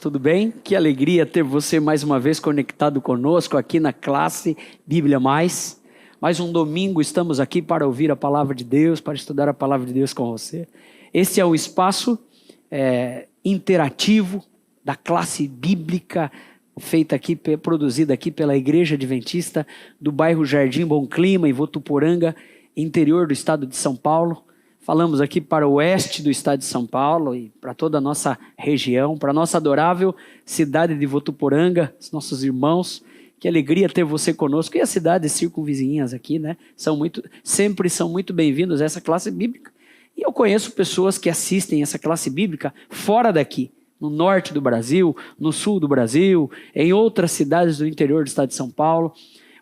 tudo bem? Que alegria ter você mais uma vez conectado conosco aqui na classe Bíblia Mais. Mais um domingo estamos aqui para ouvir a Palavra de Deus, para estudar a Palavra de Deus com você. Este é o espaço interativo da classe bíblica feita aqui, produzida aqui pela Igreja Adventista do bairro Jardim Bom Clima, em Votuporanga, interior do estado de São Paulo. Falamos aqui para o oeste do estado de São Paulo e para toda a nossa região, para a nossa adorável cidade de Votuporanga, os nossos irmãos. Que alegria ter você conosco. E as cidades circunvizinhas aqui, né? Sempre são muito bem-vindos a essa classe bíblica. E eu conheço pessoas que assistem essa classe bíblica fora daqui, no norte do Brasil, no sul do Brasil, em outras cidades do interior do estado de São Paulo.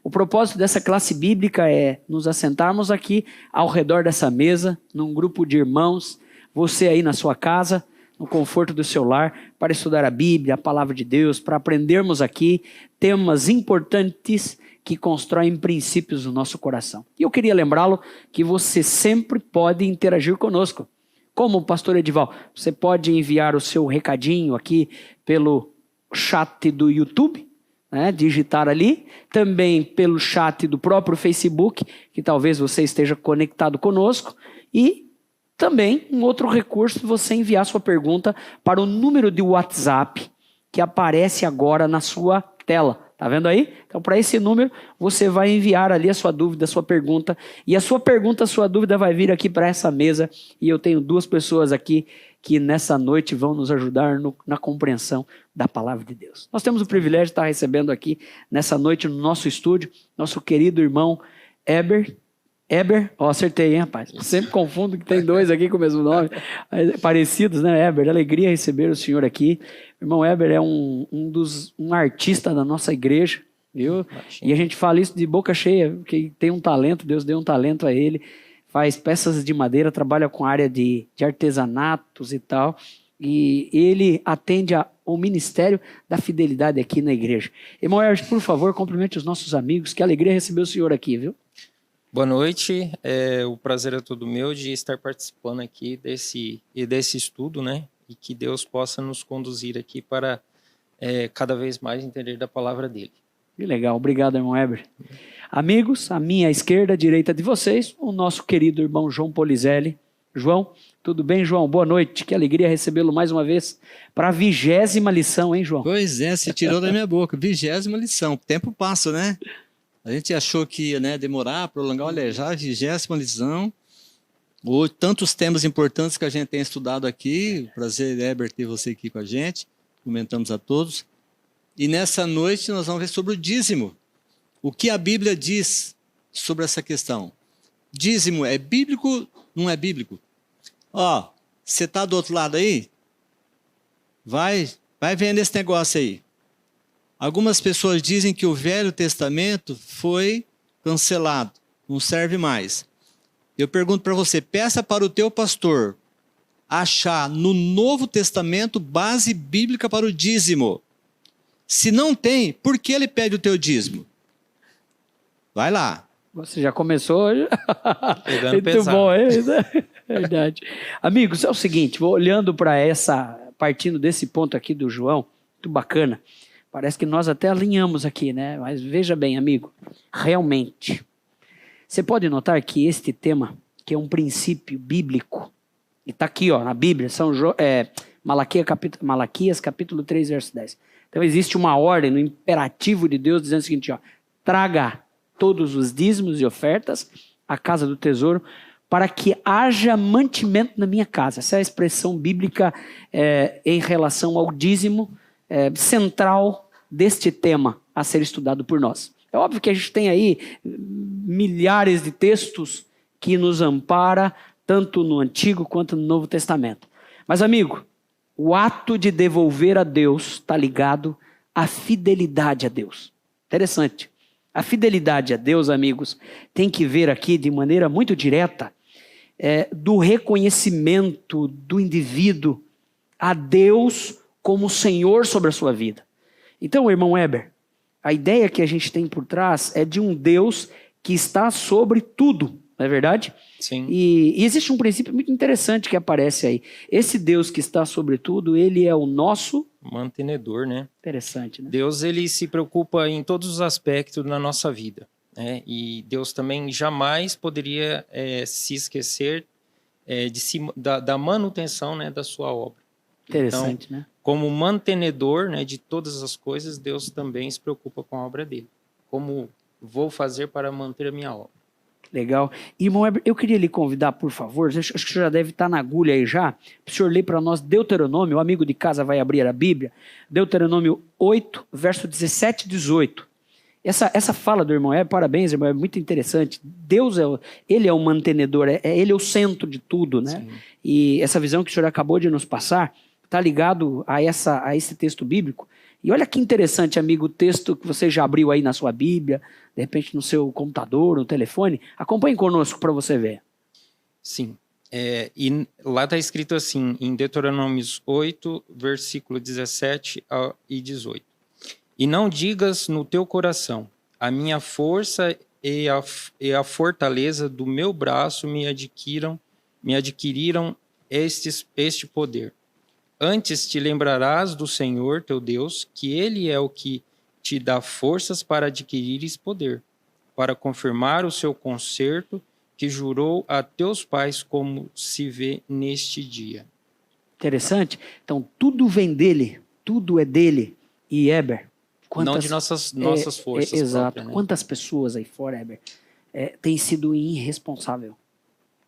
O propósito dessa classe bíblica é nos assentarmos aqui ao redor dessa mesa, num grupo de irmãos, você aí na sua casa, no conforto do seu lar, para estudar a Bíblia, a Palavra de Deus, para aprendermos aqui temas importantes que constroem princípios no nosso coração. E eu queria lembrá-lo que você sempre pode interagir conosco. Como o pastor Edival, você pode enviar o seu recadinho aqui pelo chat do YouTube, né, digitar ali, também pelo chat do próprio Facebook, que talvez você esteja conectado conosco, e também um outro recurso, você enviar sua pergunta para o número de WhatsApp que aparece agora na sua tela. Tá vendo aí? Então, para esse número, você vai enviar ali a sua dúvida, a sua pergunta, e a sua pergunta, a sua dúvida vai vir aqui para essa mesa, e eu tenho duas pessoas aqui que nessa noite vão nos ajudar na compreensão da Palavra de Deus. Nós temos o privilégio de estar recebendo aqui, nessa noite, no nosso estúdio, nosso querido irmão Eber, acertei, hein, rapaz? Sempre confundo que tem dois aqui com o mesmo nome, parecidos, né, Eber? Alegria receber o senhor aqui. O irmão Eber é um artista da nossa igreja, viu? E a gente fala isso de boca cheia, que tem um talento, Deus deu um talento a ele, faz peças de madeira, trabalha com a área de artesanatos e tal, e ele atende ao ministério da fidelidade aqui na igreja. Irmão Eber, por favor, cumprimente os nossos amigos, que alegria receber o senhor aqui, viu? Boa noite, o prazer é todo meu de estar participando aqui desse estudo, né? E que Deus possa nos conduzir aqui para cada vez mais entender da palavra dele. Que legal, obrigado, irmão Eber. Amigos, à minha esquerda, à direita de vocês, o nosso querido irmão João Polizelli. João, tudo bem, João? Boa noite, que alegria recebê-lo mais uma vez para a 20ª lição, hein, João? Pois é, se tirou da minha boca, 20ª lição, o tempo passa, né? A gente achou que ia, né, demorar, prolongar, olha, já a 20ª lição, ou tantos temas importantes que a gente tem estudado aqui. Prazer, Eber, ter você aqui com a gente, comentamos a todos. E nessa noite nós vamos ver sobre o dízimo. O que a Bíblia diz sobre essa questão? Dízimo é bíblico, não é bíblico? Ó, você está do outro lado aí? Vai vendo esse negócio aí. Algumas pessoas dizem que o Velho Testamento foi cancelado, não serve mais. Eu pergunto para você, peça para o teu pastor achar no Novo Testamento base bíblica para o dízimo. Se não tem, por que ele pede o teu dízimo? Vai lá. Você já começou hoje? Pegando muito pesado. Bom, é verdade. Amigos, é o seguinte, vou olhando para partindo desse ponto aqui do João, muito bacana. Parece que nós até alinhamos aqui, né? Mas veja bem, amigo, realmente, você pode notar que este tema, que é um princípio bíblico, e está aqui, ó, na Bíblia, Malaquias capítulo 3, verso 10. Então existe uma ordem no imperativo de Deus dizendo o seguinte, ó, traga todos os dízimos e ofertas à casa do tesouro para que haja mantimento na minha casa. Essa é a expressão bíblica em relação ao dízimo, central deste tema a ser estudado por nós. É óbvio que a gente tem aí milhares de textos que nos ampara, tanto no Antigo quanto no Novo Testamento. Mas, amigo, o ato de devolver a Deus está ligado à fidelidade a Deus. Interessante. A fidelidade a Deus, amigos, tem que ver aqui de maneira muito direta do reconhecimento do indivíduo a Deus como Senhor sobre a sua vida. Então, irmão Eber, a ideia que a gente tem por trás é de um Deus que está sobre tudo, não é verdade? Sim. E existe um princípio muito interessante que aparece aí. Esse Deus que está sobre tudo, ele é o nosso mantenedor, né? Interessante, né? Deus, ele se preocupa em todos os aspectos da nossa vida, né? E Deus também jamais poderia se esquecer da manutenção, né, da sua obra. Interessante, Então, né? como mantenedor, né, de todas as coisas, Deus também se preocupa com a obra dele. Como vou fazer para manter a minha obra? Legal. Irmão Heber, eu queria lhe convidar, por favor, acho que o senhor já deve estar na agulha aí já, para o senhor ler para nós Deuteronômio, o amigo de casa vai abrir a Bíblia, Deuteronômio 8, verso 17 e 18. Essa fala do irmão Heber, parabéns, irmão, é muito interessante. Deus, ele é o mantenedor, ele é o centro de tudo, né? Sim. E essa visão que o senhor acabou de nos passar está ligado a esse texto bíblico. E olha que interessante, amigo, o texto que você já abriu aí na sua Bíblia, de repente no seu computador, no telefone. Acompanhe conosco para você ver. Sim. E lá está escrito assim, em Deuteronômios 8, versículo 17 e 18. E não digas no teu coração, a minha força e a fortaleza do meu braço me adquiriram este poder. Antes te lembrarás do Senhor teu Deus, que Ele é o que te dá forças para adquirires poder, para confirmar o seu concerto que jurou a teus pais, como se vê neste dia. Interessante? Então, tudo vem dele, tudo é dele. E Heber, Não de nossas forças exato. próprias, né? Quantas pessoas aí fora, Heber, têm sido irresponsável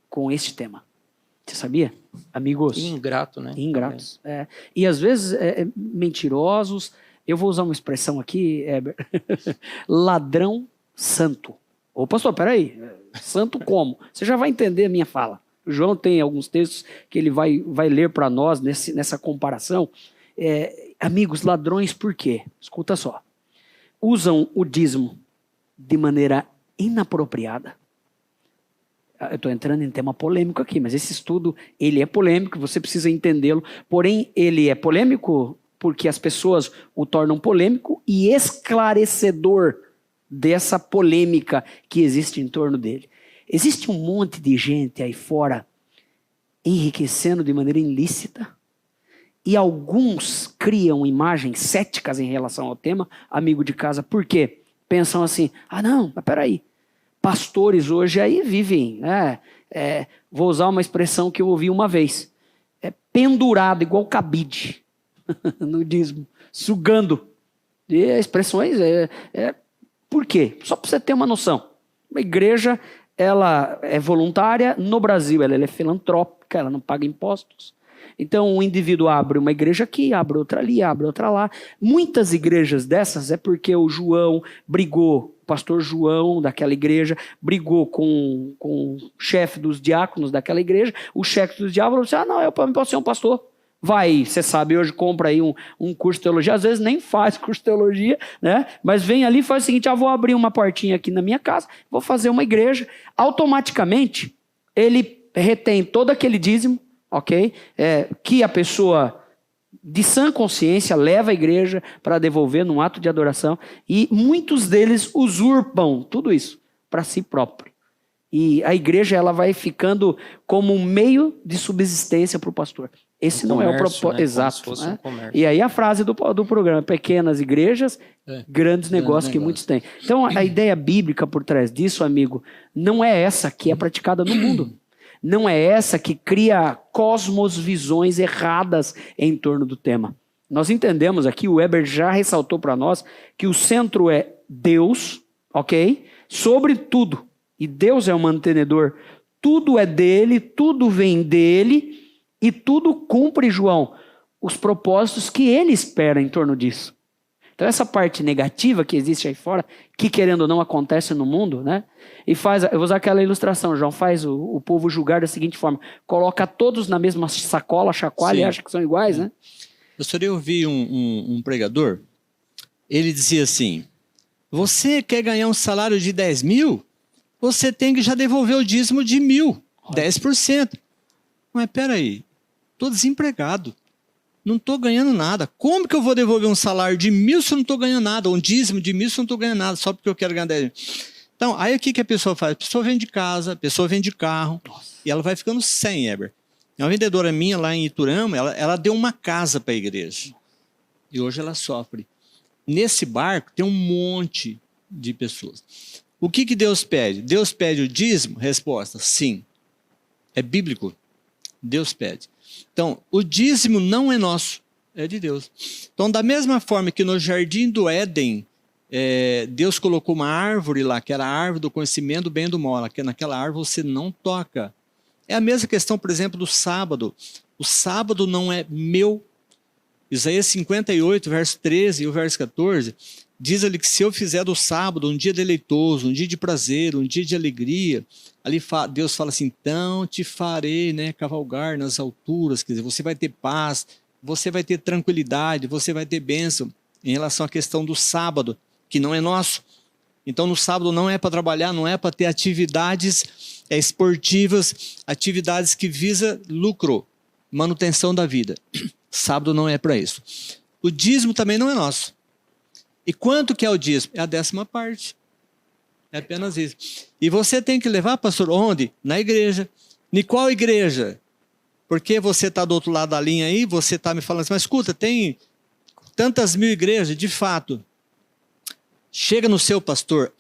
com este tema? Você sabia? Amigos. E ingrato, né? Ingratos. E às vezes mentirosos. Eu vou usar uma expressão aqui, Heber. Ladrão santo. Ô pastor, peraí. Santo como? Você já vai entender a minha fala. O João tem alguns textos que ele vai ler para nós nessa comparação. Amigos, ladrões por quê? Escuta só. Usam o dízimo de maneira inapropriada. Eu estou entrando em tema polêmico aqui, mas esse estudo, ele é polêmico, você precisa entendê-lo. Porém, ele é polêmico porque as pessoas o tornam polêmico e esclarecedor dessa polêmica que existe em torno dele. Existe um monte de gente aí fora enriquecendo de maneira ilícita e alguns criam imagens céticas em relação ao tema, amigo de casa, por quê? Pensam assim, não, mas peraí, pastores hoje aí vivem, vou usar uma expressão que eu ouvi uma vez, pendurado igual cabide no dízimo, sugando. E expressões, por quê? Só para você ter uma noção. Uma igreja, ela é voluntária, no Brasil ela é filantrópica, ela não paga impostos. Então um indivíduo abre uma igreja aqui, abre outra ali, abre outra lá. Muitas igrejas dessas é porque o João brigou, o pastor João daquela igreja brigou com o chefe dos diáconos daquela igreja. O chefe dos diáconos falou assim, não, eu posso ser um pastor. Vai, você sabe, hoje compra aí um curso de teologia, às vezes nem faz curso de teologia, né? Mas vem ali e faz o seguinte, vou abrir uma portinha aqui na minha casa, vou fazer uma igreja. Automaticamente, ele retém todo aquele dízimo, ok? Que a pessoa de sã consciência leva à igreja para devolver num ato de adoração, e muitos deles usurpam tudo isso para si próprio. E a igreja ela vai ficando como um meio de subsistência para o pastor. Esse não é o propósito. Né? Exato. Né? E aí a frase do programa, pequenas igrejas, grandes negócios que muitos têm. Então a ideia bíblica por trás disso, amigo, não é essa que é praticada no mundo. Não é essa que cria cosmosvisões erradas em torno do tema. Nós entendemos aqui, o Heber já ressaltou para nós, que o centro é Deus, ok? Sobre tudo. E Deus é o mantenedor. Tudo é dele, tudo vem dele e tudo cumpre, João, os propósitos que ele espera em torno disso. Então essa parte negativa que existe aí fora, que querendo ou não acontece no mundo, né? E eu vou usar aquela ilustração, João, faz o povo julgar da seguinte forma, coloca todos na mesma sacola, chacoalha e acha que são iguais, né? Eu ouvi um pregador, ele dizia assim, você quer ganhar um salário de 10 mil? Você tem que já devolver o dízimo de 1.000, 10%. Mas peraí, estou desempregado, não estou ganhando nada. Como que eu vou devolver um salário de 1.000 se eu não estou ganhando nada? Um dízimo de 1.000 se eu não estou ganhando nada, só porque eu quero ganhar 10 mil. Então, aí o que a pessoa faz? A pessoa vende casa, a pessoa vende carro, e ela vai ficando sem, Heber. Uma vendedora minha lá em Iturama, ela deu uma casa para a igreja. e hoje ela sofre. Nesse barco tem um monte de pessoas. O que Deus pede? Deus pede o dízimo? Resposta, sim. É bíblico. Deus pede. Então, o dízimo não é nosso, é de Deus. Então, da mesma forma que no jardim do Éden, Deus colocou uma árvore lá, que era a árvore do conhecimento do bem e do mal, que naquela árvore você não toca. É a mesma questão, por exemplo, do sábado. O sábado não é meu. Isaías 58, verso 13 e o verso 14, diz ali que se eu fizer do sábado um dia deleitoso, um dia de prazer, um dia de alegria, ali Deus fala assim, então te farei, né, cavalgar nas alturas, quer dizer, você vai ter paz, você vai ter tranquilidade, você vai ter bênção em relação à questão do sábado, que não é nosso. Então no sábado não é para trabalhar, não é para ter atividades esportivas, atividades que visa lucro, manutenção da vida. Sábado não é para isso. O dízimo também não é nosso. E quanto que é o dízimo? É a 10ª parte. É apenas isso. E você tem que levar, pastor, onde? Na igreja. Em qual igreja? Porque você está do outro lado da linha aí, você está me falando assim, mas escuta, tem tantas mil igrejas, de fato. Chega no seu pastor,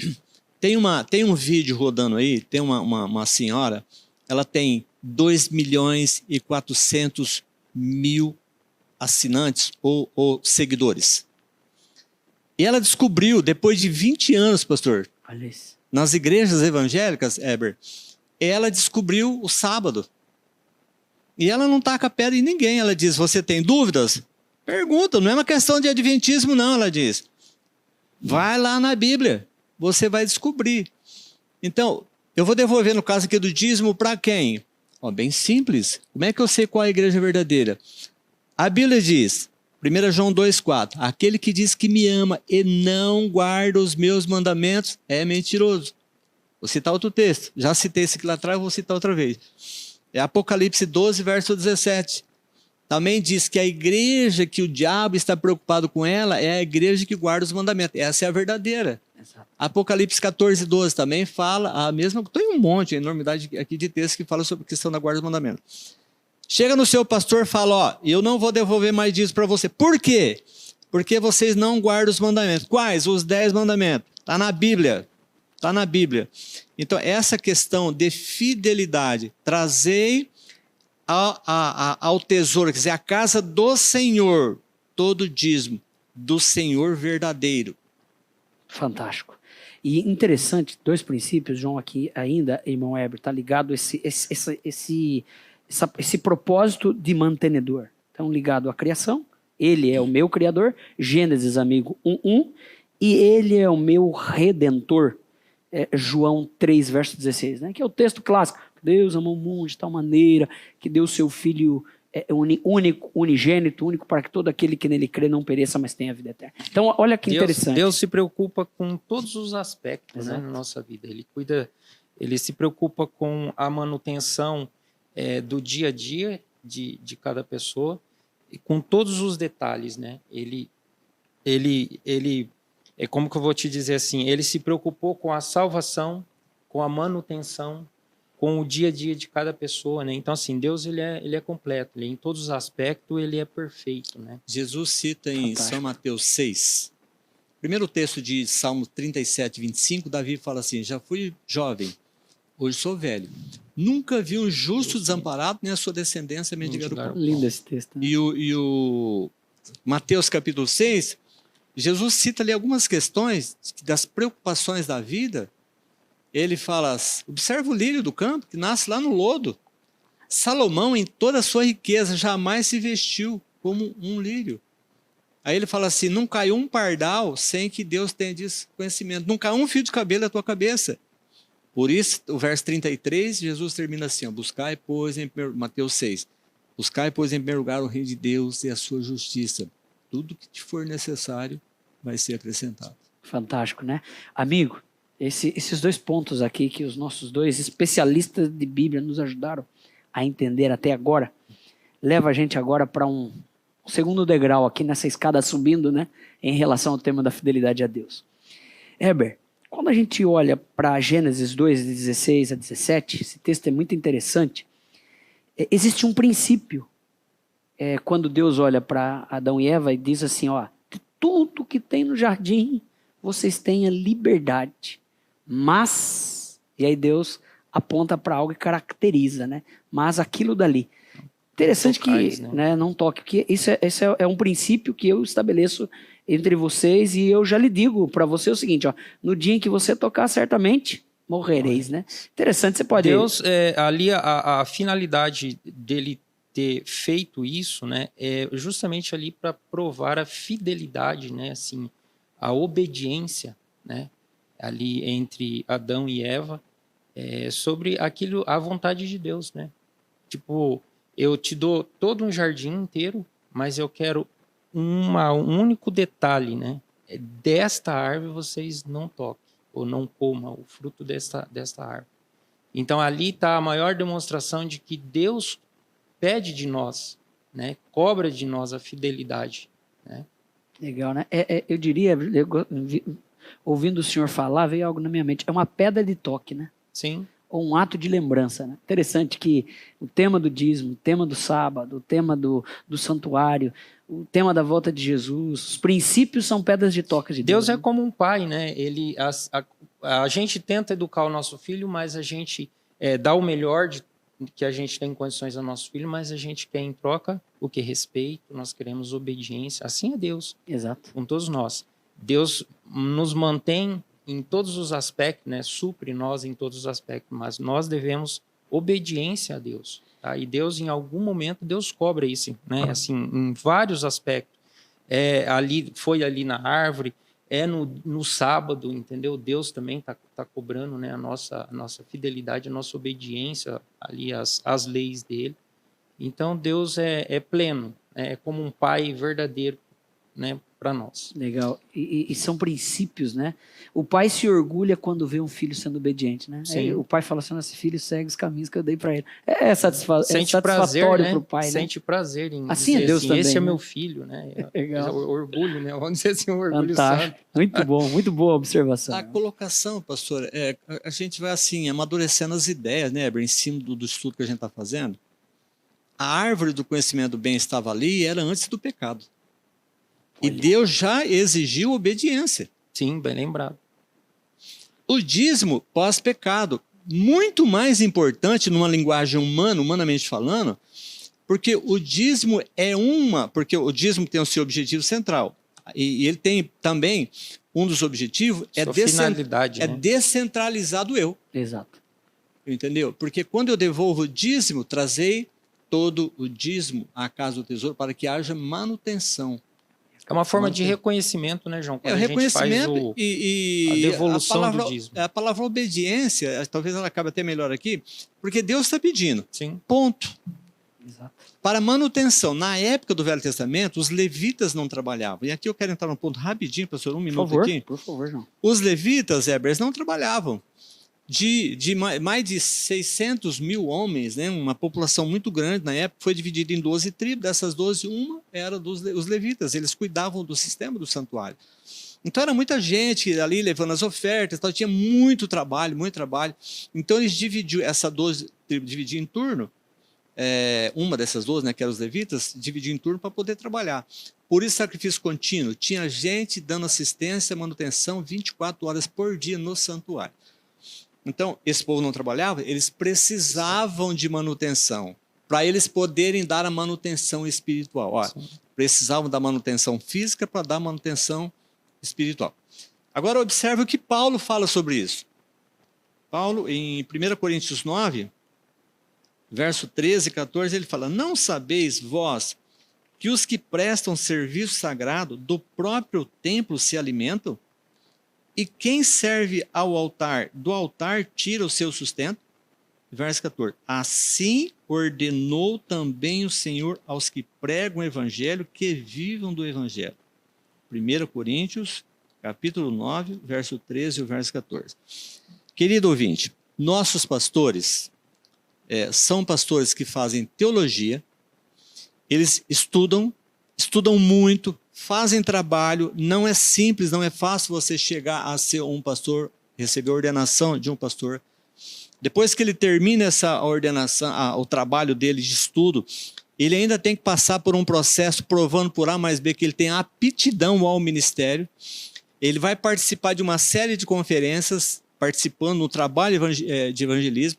tem um vídeo rodando aí, tem uma senhora, ela tem 2.400.000 assinantes ou seguidores. E ela descobriu, depois de 20 anos, pastor, nas igrejas evangélicas, Heber, ela descobriu o sábado. E ela não taca pedra em ninguém. Ela diz, você tem dúvidas? Pergunta, não é uma questão de adventismo não, ela diz. Vai lá na Bíblia, você vai descobrir. Então, eu vou devolver no caso aqui do dízimo para quem? Bem simples. Como é que eu sei qual é a igreja verdadeira? A Bíblia diz, 1 João 2,4, aquele que diz que me ama e não guarda os meus mandamentos é mentiroso. Vou citar outro texto, já citei esse aqui lá atrás, vou citar outra vez. É Apocalipse 12, verso 17. Também diz que a igreja que o diabo está preocupado com ela é a igreja que guarda os mandamentos. Essa é a verdadeira. Exato. Apocalipse 14, 12 também fala a mesma... Tem um monte, enormidade aqui de textos que fala sobre a questão da guarda dos mandamentos. Chega no seu pastor e fala, eu não vou devolver mais dízimo para você. Por quê? Porque vocês não guardam os mandamentos. Quais? Os 10 mandamentos. Está na Bíblia. Está na Bíblia. Então, essa questão de fidelidade, trazei ao tesouro, quer dizer, a casa do Senhor, todo dízimo, do Senhor verdadeiro. Fantástico. E interessante, 2 princípios, João, aqui ainda, irmão Heber, está ligado esse propósito de mantenedor. Então, ligado à criação, ele é o meu criador, Gênesis, amigo, 1:1, e ele é o meu redentor, João 3, verso 16, né? Que é o texto clássico. Deus amou o mundo de tal maneira que deu o seu Filho unigênito, único, para que todo aquele que nele crê não pereça, mas tenha vida eterna. Então, olha que interessante. Deus se preocupa com todos os aspectos, né, na nossa vida. Ele se preocupa com a manutenção do dia a dia de cada pessoa e com todos os detalhes, né? Ele como que eu vou te dizer assim? Ele se preocupou com a salvação, com a manutenção, com o dia a dia de cada pessoa, né? Então, assim, Deus ele é completo, em todos os aspectos ele é perfeito, né? Jesus cita em São Mateus 6, primeiro texto de Salmo 37, 25, Davi fala assim, já fui jovem, hoje sou velho, nunca vi um justo desamparado, nem a sua descendência mendigar o pão. Lindo esse texto. Né? E o Mateus capítulo 6, Jesus cita ali algumas questões das preocupações da vida. Ele fala, observa o lírio do campo, que nasce lá no lodo. Salomão, em toda a sua riqueza, jamais se vestiu como um lírio. Aí ele fala assim, não caiu um pardal sem que Deus tenha disso conhecimento. Não caiu um fio de cabelo da tua cabeça. Por isso, o verso 33, Jesus termina assim, buscai, pois, Mateus 6, buscai, pois, em primeiro lugar o reino de Deus e a sua justiça. Tudo que te for necessário vai ser acrescentado. Fantástico, né? Amigo, esses 2 pontos aqui que os nossos 2 especialistas de Bíblia nos ajudaram a entender até agora, leva a gente agora para um segundo degrau aqui nessa escada subindo, né? Em relação ao tema da fidelidade a Deus. Heber, quando a gente olha para Gênesis 2, de 16 a 17, esse texto é muito interessante. Existe um princípio quando Deus olha para Adão e Eva e diz assim, ó, tudo que tem no jardim, vocês têm a liberdade, mas, e aí Deus aponta para algo e caracteriza, né? Mas aquilo dali. Interessante Tocais, que, né? não toque, porque esse é um princípio que eu estabeleço entre vocês e eu já lhe digo para você o seguinte, ó, no dia em que você tocar, certamente morrereis, né? Interessante, você pode... Deus, ali a finalidade dele ter feito isso, né, é justamente ali para provar a fidelidade, né, assim, a obediência, né, ali entre Adão e Eva, sobre aquilo, a vontade de Deus, né? Tipo, eu te dou todo um jardim inteiro, mas eu quero um único detalhe, né? Desta árvore vocês não toquem ou não comam o fruto desta árvore. Então ali está a maior demonstração de que Deus pede de nós, né? Cobra de nós a fidelidade, né? Legal, né? Eu diria, ouvindo o senhor falar, veio algo na minha mente. É uma pedra de toque, né? Sim. Ou um ato de lembrança, né? Interessante que o tema do dízimo, o tema do sábado, o tema do santuário, o tema da volta de Jesus, os princípios são pedras de toque de Deus. Deus é como um pai, né? A gente tenta educar o nosso filho, mas a gente dá o melhor que a gente tem condições ao nosso filho, mas a gente quer em troca o que? Respeito, nós queremos obediência. Assim é Deus. Exato. Com todos nós. Deus nos mantém em todos os aspectos, né? Supre nós em todos os aspectos, mas nós devemos obediência a Deus. Tá? E Deus, em algum momento, Deus cobra isso, né? Assim, em vários aspectos. Foi ali na árvore, no sábado, entendeu? Deus também está cobrando, né, a nossa fidelidade, a nossa obediência ali às leis dele. Então, Deus é pleno, é como um pai verdadeiro, né, para nós. Legal. E são princípios, né? O pai se orgulha quando vê um filho sendo obediente, né? Aí o pai fala assim, esse filho segue os caminhos que eu dei para ele. Sente prazer, satisfatório né? para o pai, né? Sente prazer em assim dizer é Deus assim, também, esse é né? meu filho, né? Legal. Orgulho, né? Vamos dizer assim, um orgulho Fantástico. santo. Muito bom, muito boa observação. A colocação, pastor, a gente vai assim, amadurecendo as ideias, né, em cima do estudo que a gente está fazendo. A árvore do conhecimento do bem estava ali, era antes do pecado. E Deus já exigiu obediência. Sim, bem lembrado. O dízimo pós-pecado, muito mais importante numa linguagem humana, humanamente falando, porque o dízimo porque o dízimo tem o seu objetivo central. E ele tem também, um dos objetivos finalidade, é né? descentralizar do eu. Exato. Entendeu? Porque quando eu devolvo o dízimo, trazei todo o dízimo à casa do tesouro para que haja manutenção. É uma forma de reconhecimento, né, João? Quando o reconhecimento a e devolução do dízimo. A palavra obediência, talvez ela acabe até melhor aqui, porque Deus está pedindo. Sim. Ponto. Exato. Para manutenção, na época do Velho Testamento, os levitas não trabalhavam. E aqui eu quero entrar num ponto rapidinho, pastor, um minuto aqui. Por favor, João. Os levitas, eles não trabalhavam. De mais de 600 mil homens, né, uma população muito grande na época, foi dividida em 12 tribos. Dessas 12, uma era os levitas. Eles cuidavam do sistema do santuário. Então era muita gente ali levando as ofertas, então tinha muito trabalho, muito trabalho. Então eles dividiam essa 12 tribos em turno. Uma dessas 12, né, que eram os levitas, dividiu em turno para poder trabalhar. Por isso, sacrifício contínuo. Tinha gente dando assistência, manutenção 24 horas por dia no santuário. Então, esse povo não trabalhava, eles precisavam de manutenção, para eles poderem dar a manutenção espiritual. Ó, precisavam da manutenção física para dar manutenção espiritual. Agora, observe o que Paulo fala sobre isso. Paulo, em 1 Coríntios 9, verso 13 e 14, ele fala: não sabeis vós que os que prestam serviço sagrado do próprio templo se alimentam? E quem serve ao altar, do altar tira o seu sustento? Verso 14. Assim ordenou também o Senhor aos que pregam o evangelho que vivam do evangelho. 1 Coríntios, capítulo 9, verso 13 e o verso 14. Querido ouvinte, nossos pastores são pastores que fazem teologia, eles estudam muito, fazem trabalho, não é simples, não é fácil você chegar a ser um pastor, receber a ordenação de um pastor. Depois que ele termina essa ordenação, o trabalho dele de estudo, ele ainda tem que passar por um processo provando por A mais B que ele tem aptidão ao ministério. Ele vai participar de uma série de conferências, participando no trabalho de evangelismo.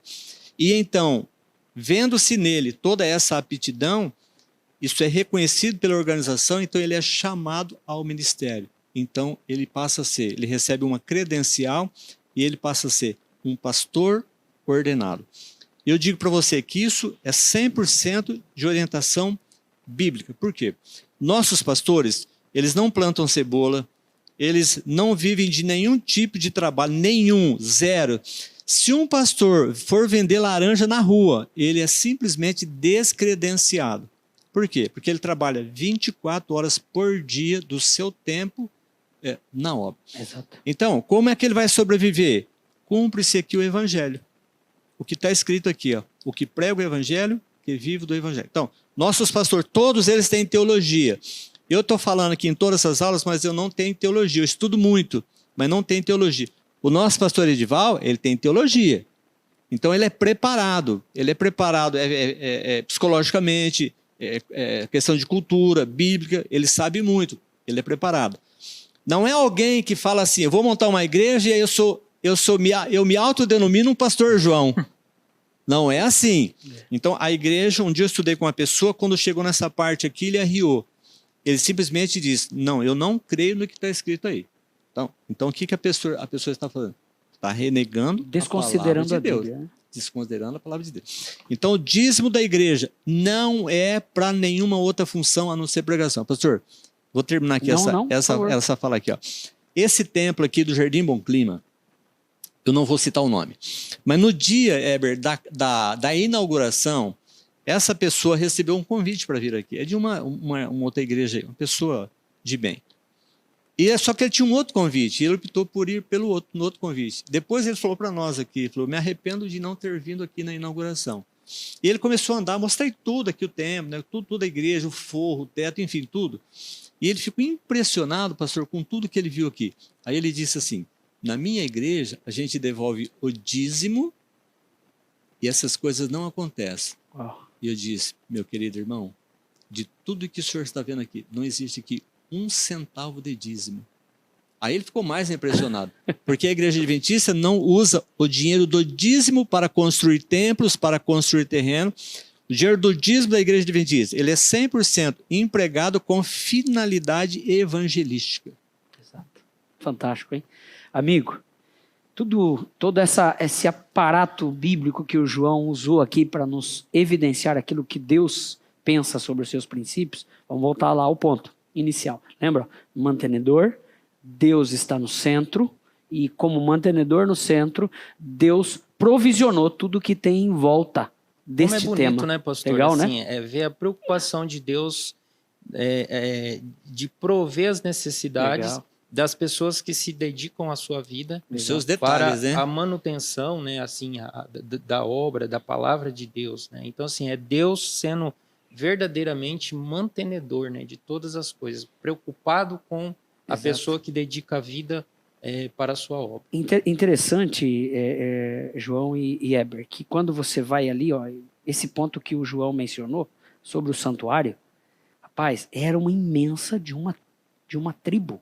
E então, vendo-se nele toda essa aptidão, isso é reconhecido pela organização, então ele é chamado ao ministério. Então, ele recebe uma credencial e ele passa a ser um pastor ordenado. Eu digo para você que isso é 100% de orientação bíblica. Por quê? Nossos pastores, eles não plantam cebola, eles não vivem de nenhum tipo de trabalho, nenhum, zero. Se um pastor for vender laranja na rua, ele é simplesmente descredenciado. Por quê? Porque ele trabalha 24 horas por dia do seu tempo na obra. Exato. Então, como é que ele vai sobreviver? Cumpre-se aqui o evangelho. O que está escrito aqui, ó, o que prega o evangelho, que vive do evangelho. Então, nossos pastores, todos eles têm teologia. Eu estou falando aqui em todas essas aulas, mas eu não tenho teologia. Eu estudo muito, mas não tenho teologia. O nosso pastor Edival, ele tem teologia. Então, ele é preparado. Ele é preparado psicologicamente, questão de cultura, bíblica, ele sabe muito. Ele é preparado. Não é alguém que fala assim, eu vou montar uma igreja e aí eu me autodenomino um pastor João. Não é assim. Então, a igreja, um dia eu estudei com uma pessoa, quando chegou nessa parte aqui, ele arriou. Ele simplesmente disse, não, eu não creio no que está escrito aí. Então o que a pessoa está fazendo? Está renegando Desconsiderando a palavra de Deus. Bíblia, né? Desconsiderando a palavra de Deus. Então, o dízimo da igreja não é para nenhuma outra função a não ser pregação. Pastor, vou terminar aqui essa fala aqui. Ó. Esse templo aqui do Jardim Bom Clima, eu não vou citar o nome, mas no dia, Heber, da inauguração, essa pessoa recebeu um convite para vir aqui. É de uma outra igreja, uma pessoa de bem. E só que ele tinha um outro convite, e ele optou por ir no outro convite. Depois ele falou para nós aqui, falou, me arrependo de não ter vindo aqui na inauguração. E ele começou a andar, mostrei tudo aqui, o templo, né, tudo a igreja, o forro, o teto, enfim, tudo. E ele ficou impressionado, pastor, com tudo que ele viu aqui. Aí ele disse assim, na minha igreja, a gente devolve o dízimo e essas coisas não acontecem. Uau. E eu disse, meu querido irmão, de tudo que o senhor está vendo aqui, não existe aqui 1 centavo de dízimo. Aí ele ficou mais impressionado, porque a igreja adventista não usa o dinheiro do dízimo para construir templos, para construir terreno. O dinheiro do dízimo da igreja adventista, ele é 100% empregado com finalidade evangelística. Exato. Fantástico, hein? Amigo, todo esse aparato bíblico que o João usou aqui para nos evidenciar aquilo que Deus pensa sobre os seus princípios, vamos voltar lá ao ponto inicial. Lembra? Mantenedor, Deus está no centro e como mantenedor no centro, Deus provisionou tudo que tem em volta deste tema. Como é bonito, né, pastor? Legal, assim, né? Ver a preocupação de Deus de prover as necessidades Legal. das pessoas que se dedicam à sua vida Os seus para detalhes, né? a manutenção, né, assim, da obra, da palavra de Deus, né? Então, assim, é Deus sendo verdadeiramente mantenedor, né, de todas as coisas, preocupado com a Exato. pessoa que dedica a vida para a sua obra. Interessante, João e Heber, que quando você vai ali, ó, esse ponto que o João mencionou sobre o santuário, rapaz, era uma imensa de uma tribo.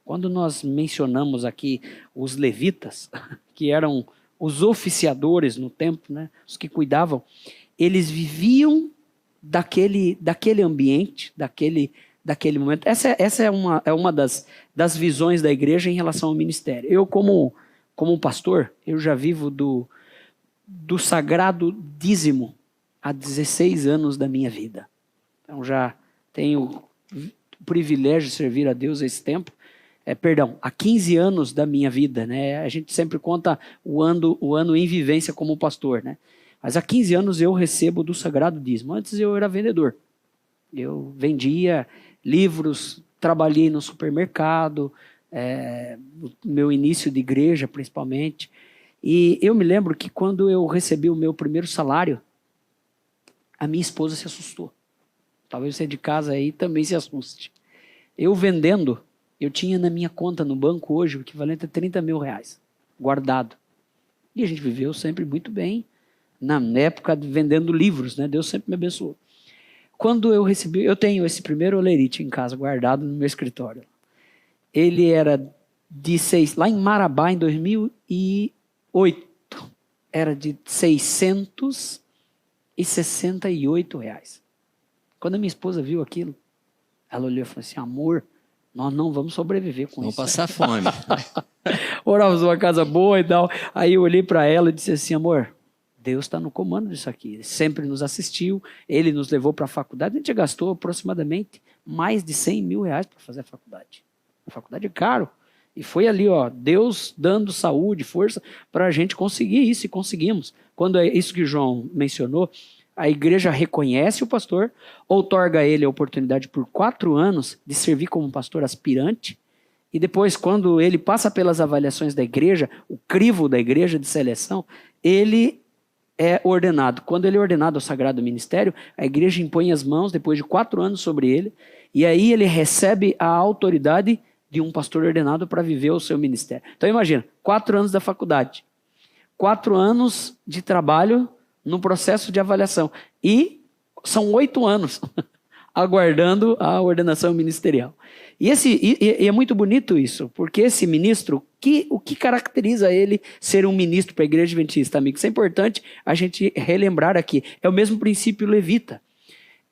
Quando nós mencionamos aqui os levitas, que eram os oficiadores no templo, né, os que cuidavam, eles viviam daquele ambiente, daquele momento. Essa é uma das visões da igreja em relação ao ministério. Eu, como pastor, eu já vivo do sagrado dízimo há 16 anos da minha vida. Então já tenho o privilégio de servir a Deus esse tempo. Há 15 anos da minha vida, né? A gente sempre conta o ano em vivência como pastor, né? Mas há 15 anos eu recebo do sagrado dízimo. Antes eu era vendedor. Eu vendia livros, trabalhei no supermercado, no meu início de igreja principalmente. E eu me lembro que quando eu recebi o meu primeiro salário, a minha esposa se assustou. Talvez você de casa aí também se assuste. Eu vendendo, eu tinha na minha conta no banco hoje o equivalente a 30 mil reais, guardado. E a gente viveu sempre muito bem, na época vendendo livros, né? Deus sempre me abençoou. Quando eu tenho esse primeiro olerite em casa, guardado no meu escritório. Ele era lá em Marabá, em 2008, era de R$668. Quando a minha esposa viu aquilo, ela olhou e falou assim, amor, nós não vamos sobreviver com Vamos isso. passar fome. Morávamos numa casa boa e tal. Aí eu olhei para ela e disse assim, amor, Deus está no comando disso aqui. Ele sempre nos assistiu, ele nos levou para a faculdade. A gente gastou aproximadamente mais de R$100 mil para fazer a faculdade. A faculdade é caro. E foi ali, ó, Deus dando saúde, força para a gente conseguir isso, e conseguimos. Quando é isso que o João mencionou, a igreja reconhece o pastor, outorga a ele a oportunidade por 4 anos de servir como pastor aspirante, e depois, quando ele passa pelas avaliações da igreja, o crivo da igreja de seleção, ele é ordenado. Quando ele é ordenado ao sagrado ministério, a igreja impõe as mãos, depois de 4 anos, sobre ele, e aí ele recebe a autoridade de um pastor ordenado para viver o seu ministério. Então imagina, 4 anos da faculdade, 4 anos de trabalho no processo de avaliação, e são 8 anos aguardando a ordenação ministerial. E é muito bonito isso, porque esse ministro, o que caracteriza ele ser um ministro para a igreja adventista, amigo? Isso é importante a gente relembrar aqui. É o mesmo princípio levita.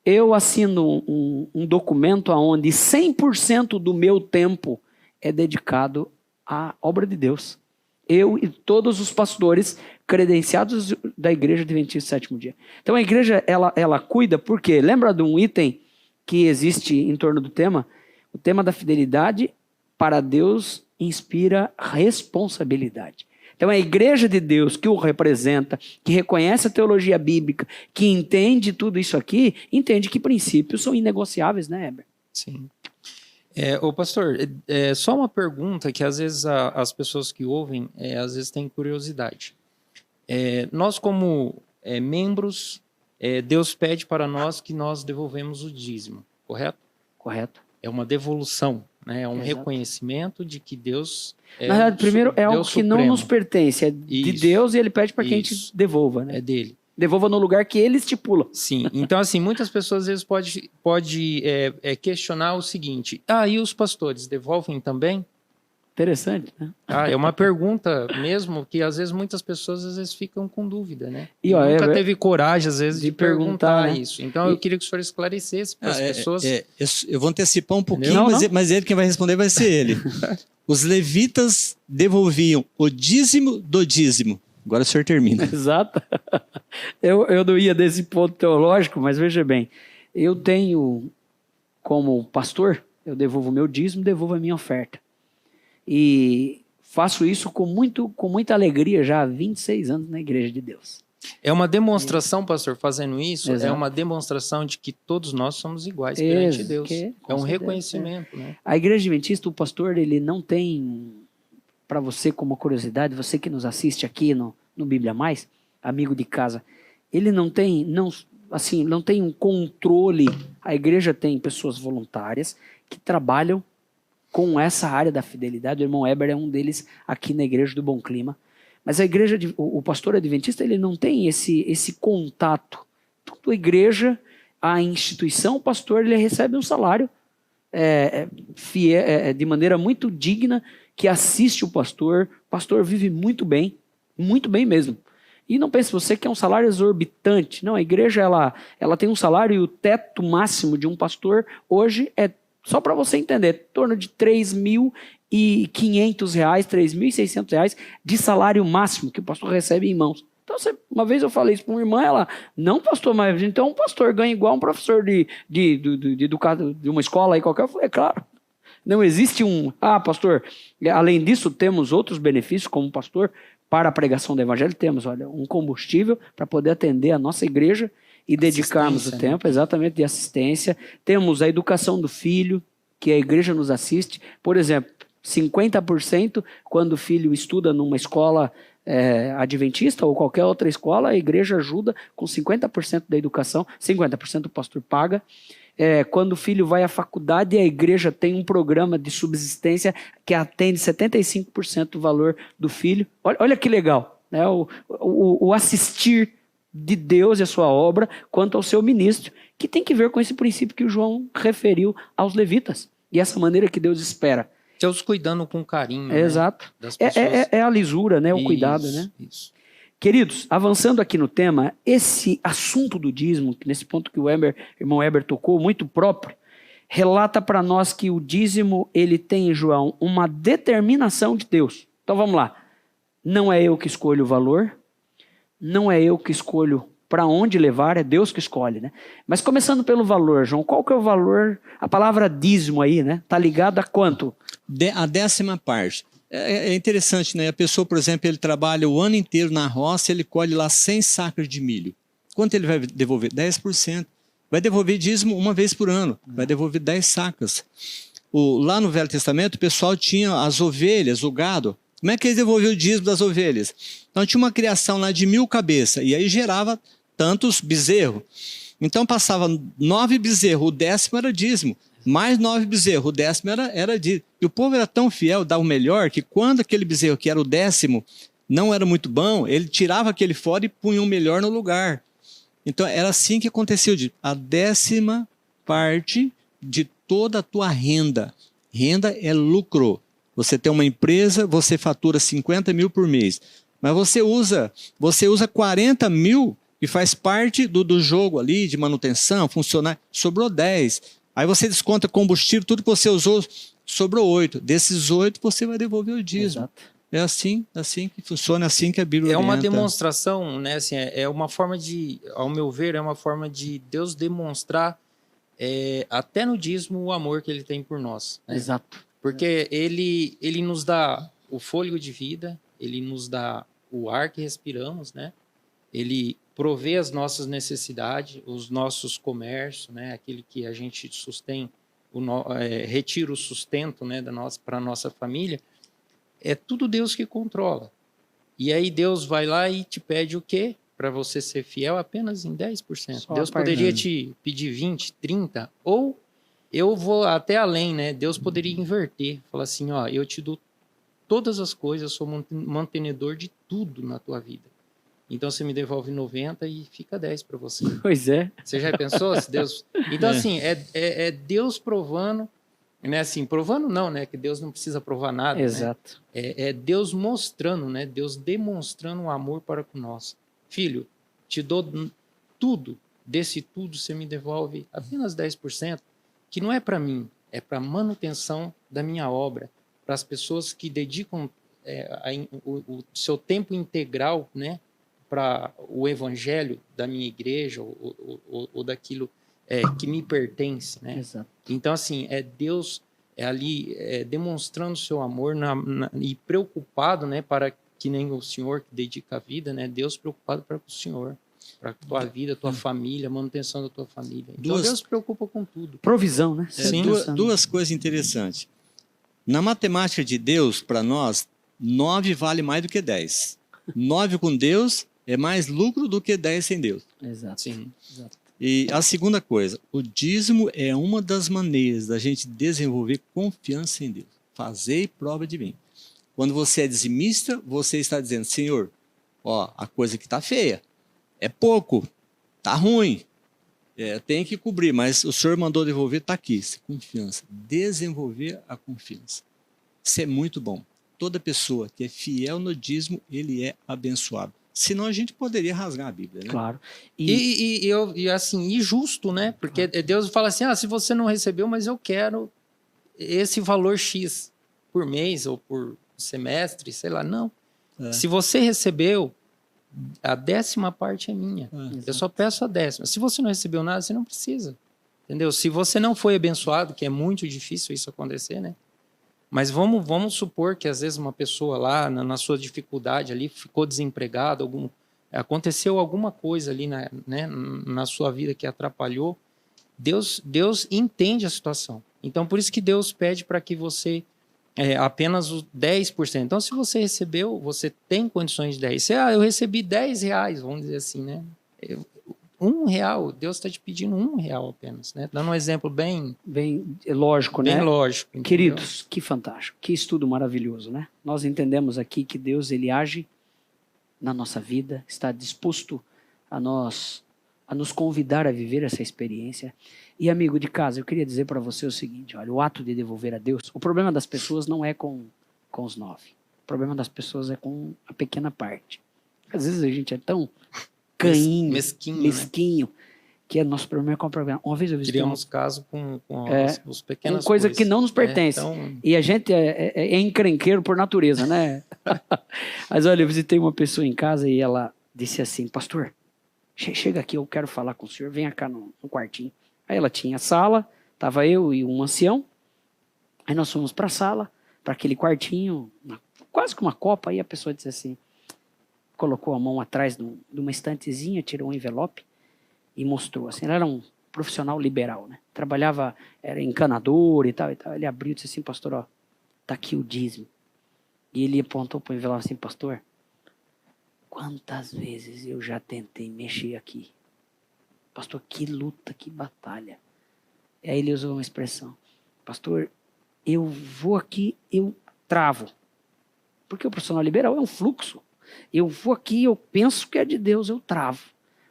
Eu assino um documento onde 100% do meu tempo é dedicado à obra de Deus. Eu e todos os pastores credenciados da Igreja Adventista Sétimo Dia. Então a igreja, ela cuida, porque lembra de um item que existe em torno do tema? O tema da fidelidade para Deus inspira responsabilidade. Então a igreja de Deus que o representa, que reconhece a teologia bíblica, que entende tudo isso aqui, entende que princípios são inegociáveis, né, Heber? Sim. Ô pastor, só uma pergunta que às vezes as pessoas que ouvem, às vezes têm curiosidade. Nós como membros, Deus pede para nós que nós devolvemos o dízimo, correto? Correto. É uma devolução, né? É um Exato. reconhecimento de que Deus Na verdade, primeiro é algo Deus que não supremo. nos pertence, é de Isso. Deus, e ele pede para que a gente Isso. devolva, né? É dele. Devolva no lugar que ele estipula. Sim, então assim, muitas pessoas às vezes pode questionar o seguinte, e os pastores devolvem também? Interessante, né? É uma pergunta mesmo que às vezes muitas pessoas às vezes ficam com dúvida, né? E, ó, nunca teve coragem às vezes de de perguntar perguntar, né? isso. Então eu queria que o senhor esclarecesse para as pessoas. Eu vou antecipar um pouquinho, Não. mas ele quem vai responder vai ser ele. Os levitas devolviam o dízimo do dízimo. Agora o senhor termina. Exato. Eu não ia desse ponto teológico, mas veja bem, eu tenho, como pastor, eu devolvo o meu dízimo, devolvo a minha oferta. E faço isso com muita alegria já há 26 anos na Igreja de Deus. É uma demonstração, pastor, fazendo isso, Exato. é uma demonstração de que todos nós somos iguais perante Deus. Com É um certeza, reconhecimento, né? A Igreja Adventista, o pastor, ele não tem, para você como curiosidade, você que nos assiste aqui no Bíblia Mais, amigo de casa, ele não tem um controle. A igreja tem pessoas voluntárias que trabalham com essa área da fidelidade. O irmão Heber é um deles aqui na Igreja do Bom Clima. Mas o pastor adventista, ele não tem esse contato. Tanto a igreja, a instituição, o pastor, ele recebe um salário de maneira muito digna, que assiste o pastor vive muito bem mesmo. E não pense você que é um salário exorbitante. Não, a igreja ela tem um salário, e o teto máximo de um pastor hoje é, só para você entender, em torno de R$3.500, R$3.600 de salário máximo que o pastor recebe em mãos. Então, uma vez eu falei isso para uma irmã, ela, não pastor, mas então um pastor ganha igual um professor de educado de uma escola aí qualquer. Eu falei, claro. Não existe pastor, além disso temos outros benefícios como pastor. Para a pregação do evangelho temos, um combustível para poder atender a nossa igreja e dedicarmos o tempo, exatamente, de assistência. Temos a educação do filho, que a igreja nos assiste. Por exemplo, 50% quando o filho estuda numa escola adventista ou qualquer outra escola, a igreja ajuda com 50% da educação, 50% o pastor paga. Quando o filho vai à faculdade, a igreja tem um programa de subsistência que atende 75% do valor do filho. Olha que legal. né? O assistir de Deus e a sua obra quanto ao seu ministro, que tem que ver com esse princípio que o João referiu aos levitas. E essa maneira que Deus espera. Deus cuidando com carinho, né, Exato. das pessoas. É a lisura, né? O Isso, cuidado, né? Isso. Queridos, avançando aqui no tema, esse assunto do dízimo, nesse ponto que o irmão Heber tocou, muito próprio, relata para nós que o dízimo, ele tem, João, uma determinação de Deus. Então vamos lá. Não é eu que escolho o valor, não é eu que escolho para onde levar, é Deus que escolhe, né? Mas começando pelo valor, João, qual que é o valor? A palavra dízimo aí, né? Tá ligado a quanto? A 10ª parte. É interessante, né? A pessoa, por exemplo, ele trabalha o ano inteiro na roça, ele colhe lá 100 sacas de milho. Quanto ele vai devolver? 10%. Vai devolver dízimo uma vez por ano. Vai devolver 10 sacas. Lá no Velho Testamento, o pessoal tinha as ovelhas, o gado. Como é que eles devolviam o dízimo das ovelhas? Então tinha uma criação lá de 1000 cabeças, e aí gerava tantos bezerros. Então passava 9 bezerros, o 10º era dízimo. Mais 9 bezerros, o 10º era dízimo. E o povo era tão fiel, dava o melhor, que quando aquele bezerro, que era o 10º, não era muito bom, ele tirava aquele fora e punha um melhor no lugar. Então era assim que acontecia. A 10ª parte de toda a tua renda. Renda é lucro. Você tem uma empresa, você fatura 50 mil por mês. Mas você usa 40 mil que faz parte do jogo ali, de manutenção, funcionar, sobrou 10. Aí você desconta combustível, tudo que você usou, sobrou 8. Desses 8 você vai devolver o dízimo. Exato. É assim que funciona, é assim que a Bíblia É uma orienta. demonstração, né? Assim, é uma forma de, ao meu ver, é uma forma de Deus demonstrar até no dízimo o amor que ele tem por nós, né? Exato. Porque ele nos dá o fôlego de vida, ele nos dá o ar que respiramos, né? Ele provê as nossas necessidades, os nossos comércios, né? Aquele que a gente sustém, retira o sustento, né, para a nossa família. É tudo Deus que controla. E aí Deus vai lá e te pede o quê? Para você ser fiel apenas em 10%. Só Deus poderia te pedir 20%, 30%, ou eu vou até além, né? Deus poderia inverter, falar assim, ó, eu te dou todas as coisas, eu sou mantenedor de tudo na tua vida. Então você me devolve 90 e fica 10 para você. Pois é. Você já pensou se Deus... Então assim, é Deus provando, né? Assim, provando não, né? Que Deus não precisa provar nada. Exato. Né? É Deus mostrando, né? Deus demonstrando o amor para com nós. Filho, te dou tudo, desse tudo você me devolve apenas 10%, que não é para mim, é para manutenção da minha obra, para as pessoas que dedicam o seu tempo integral, né, para o evangelho da minha igreja ou daquilo que me pertence, né? Exato. Então, assim, Deus ali demonstrando o seu amor e preocupado, né, para que nem o Senhor que dedica a vida, né? Deus preocupado para o Senhor, para a tua vida, tua família, manutenção da tua família. Então, Deus se preocupa com tudo. Provisão, né? Sim. Duas coisas interessantes. Na matemática de Deus, para nós, 9 vale mais do que 10. 9 com Deus é mais lucro do que 10 sem Deus. Exato. Sim. Exato. E a segunda coisa, o dízimo é uma das maneiras da gente desenvolver confiança em Deus. Fazer prova de mim. Quando você é dizimista, você está dizendo, Senhor, ó, a coisa que está feia, é pouco, está ruim, tem que cobrir, mas o Senhor mandou devolver, está aqui, confiança. Desenvolver a confiança. Isso é muito bom. Toda pessoa que é fiel no dízimo, ele é abençoado. Senão a gente poderia rasgar a Bíblia, né? Claro. E assim, e justo, né? Porque Deus fala assim, se você não recebeu, mas eu quero esse valor X por mês ou por semestre, sei lá, não. Se você recebeu, a 10ª parte é minha. Eu só peço a 10ª. Se você não recebeu nada, você não precisa. Entendeu? Se você não foi abençoado, que é muito difícil isso acontecer, né? Mas vamos supor que às vezes uma pessoa lá, na sua dificuldade ali, ficou desempregada, aconteceu alguma coisa ali na sua vida que atrapalhou. Deus entende a situação. Então, por isso que Deus pede para que você apenas os 10%. Então, se você recebeu, você tem condições de 10. Eu recebi R$10, vamos dizer assim, né? R$1, Deus está te pedindo R$1 apenas, né? Dando um exemplo bem lógico, bem né? lógico. Entendeu? Queridos, que fantástico, que estudo maravilhoso, né? Nós entendemos aqui que Deus, ele age na nossa vida, está disposto a nos convidar a viver essa experiência. E amigo de casa, eu queria dizer para você o seguinte, olha, o ato de devolver a Deus, o problema das pessoas não é com os 9. O problema das pessoas é com a pequena parte. Às vezes a gente é tão cainho, mesquinho, que é nosso problema é com o problema. Uma vez eu visitei criamos caso com os pequenos com coisa que não nos pertence. E a gente é encrenqueiro por natureza, né? Mas olha, eu visitei uma pessoa em casa e ela disse assim, pastor, chega aqui, eu quero falar com o senhor, vem cá no quartinho. Aí ela tinha a sala, estava eu e um ancião, aí nós fomos para a sala, para aquele quartinho, quase que uma copa, aí a pessoa disse assim, colocou a mão atrás de uma estantezinha, tirou um envelope e mostrou, assim, ela era um profissional liberal, né? Trabalhava, era encanador e tal, ele abriu e disse assim, pastor, ó, tá aqui o dízimo. E ele apontou para o envelope assim, pastor, quantas vezes eu já tentei mexer aqui? Pastor, que luta, que batalha. E aí ele usou uma expressão, pastor, eu vou aqui, eu travo. Porque o profissional liberal é um fluxo. Eu vou aqui, eu penso que é de Deus, eu travo.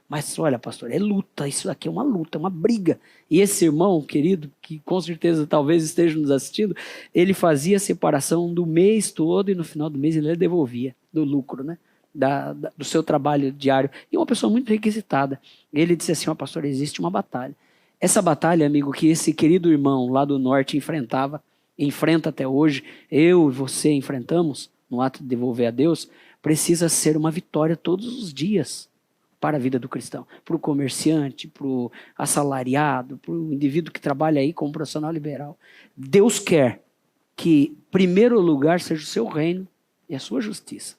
Mas olha, pastor, é luta, isso aqui é uma luta, é uma briga. E esse irmão querido, que com certeza talvez esteja nos assistindo, ele fazia a separação do mês todo e no final do mês ele devolvia do lucro, né? Do seu trabalho diário. E uma pessoa muito requisitada. Ele disse assim, ó, pastor, existe uma batalha. Essa batalha, amigo, que esse querido irmão lá do norte enfrenta até hoje, eu e você enfrentamos, no ato de devolver a Deus, precisa ser uma vitória todos os dias para a vida do cristão. Para o comerciante, para o assalariado, para o indivíduo que trabalha aí como profissional liberal. Deus quer que, em primeiro lugar, seja o seu reino e a sua justiça.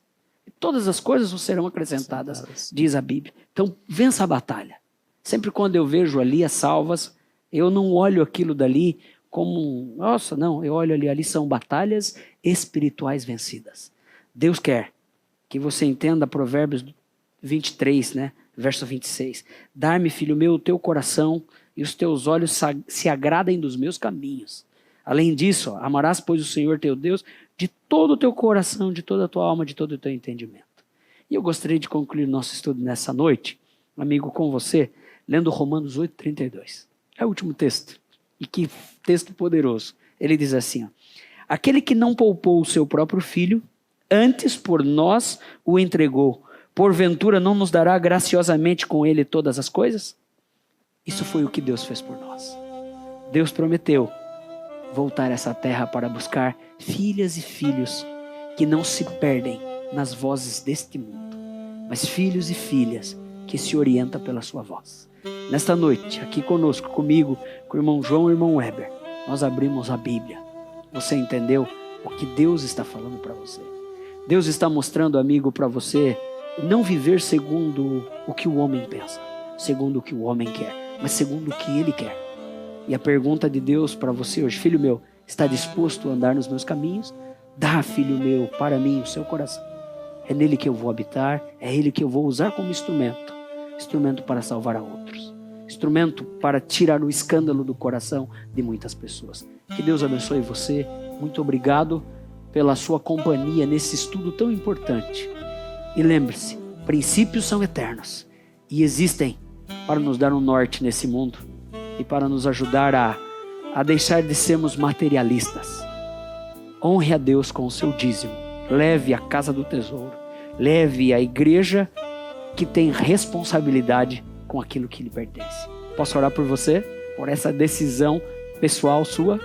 E todas as coisas vos serão acrescentadas, diz a Bíblia. Então, vença a batalha. Sempre quando eu vejo ali as salvas, eu não olho aquilo dali como, nossa, não, eu olho ali são batalhas espirituais vencidas. Deus quer que você entenda Provérbios 23, né, verso 26. Dá-me, filho meu, o teu coração e os teus olhos se agradem dos meus caminhos. Além disso, amarás, pois, o Senhor teu Deus de todo o teu coração, de toda a tua alma, de todo o teu entendimento. E eu gostaria de concluir nosso estudo nessa noite, amigo, com você, lendo Romanos 8:32. É o último texto. E que texto poderoso. Ele diz assim, ó, aquele que não poupou o seu próprio filho, antes por nós o entregou, porventura não nos dará graciosamente com ele todas as coisas? Isso foi o que Deus fez por nós. Deus prometeu voltar a essa terra para buscar filhas e filhos que não se perdem nas vozes deste mundo, mas filhos e filhas que se orientam pela sua voz. Nesta noite, aqui conosco, comigo, com o irmão João e o irmão Weber, nós abrimos a Bíblia. Você entendeu o que Deus está falando para você? Deus está mostrando, amigo, para você não viver segundo o que o homem pensa, segundo o que o homem quer, mas segundo o que ele quer. E a pergunta de Deus para você hoje, filho meu, está disposto a andar nos meus caminhos? Dá, filho meu, para mim o seu coração. É nele que eu vou habitar, é ele que eu vou usar como instrumento para salvar a outros, instrumento para tirar o escândalo do coração de muitas pessoas. Que Deus abençoe você. Muito obrigado pela sua companhia nesse estudo tão importante. E lembre-se, princípios são eternos e existem para nos dar um norte nesse mundo e para nos ajudar a deixar de sermos materialistas. Honre a Deus com o seu dízimo. Leve à casa do tesouro. Leve à igreja que tem responsabilidade com aquilo que lhe pertence. Posso orar por você? Por essa decisão pessoal sua?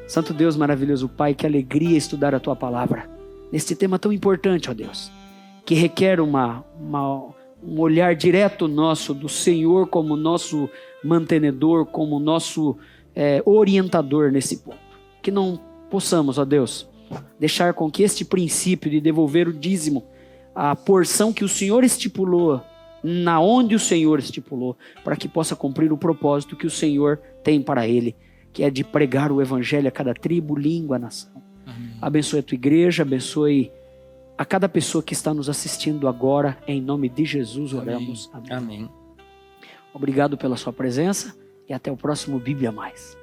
Santo Deus maravilhoso Pai, que alegria estudar a Tua Palavra neste tema tão importante, ó Deus, que requer um olhar direto nosso do Senhor como nosso mantenedor, como nosso orientador nesse ponto. Que não possamos, ó Deus, deixar com que este princípio de devolver o dízimo, a porção que o Senhor estipulou, na onde o Senhor estipulou, para que possa cumprir o propósito que o Senhor tem para ele, que é de pregar o Evangelho a cada tribo, língua, nação. Amém. Abençoe a tua igreja, abençoe a cada pessoa que está nos assistindo agora, em nome de Jesus oramos. Amém. Amém. Obrigado pela sua presença e até o próximo Bíblia Mais.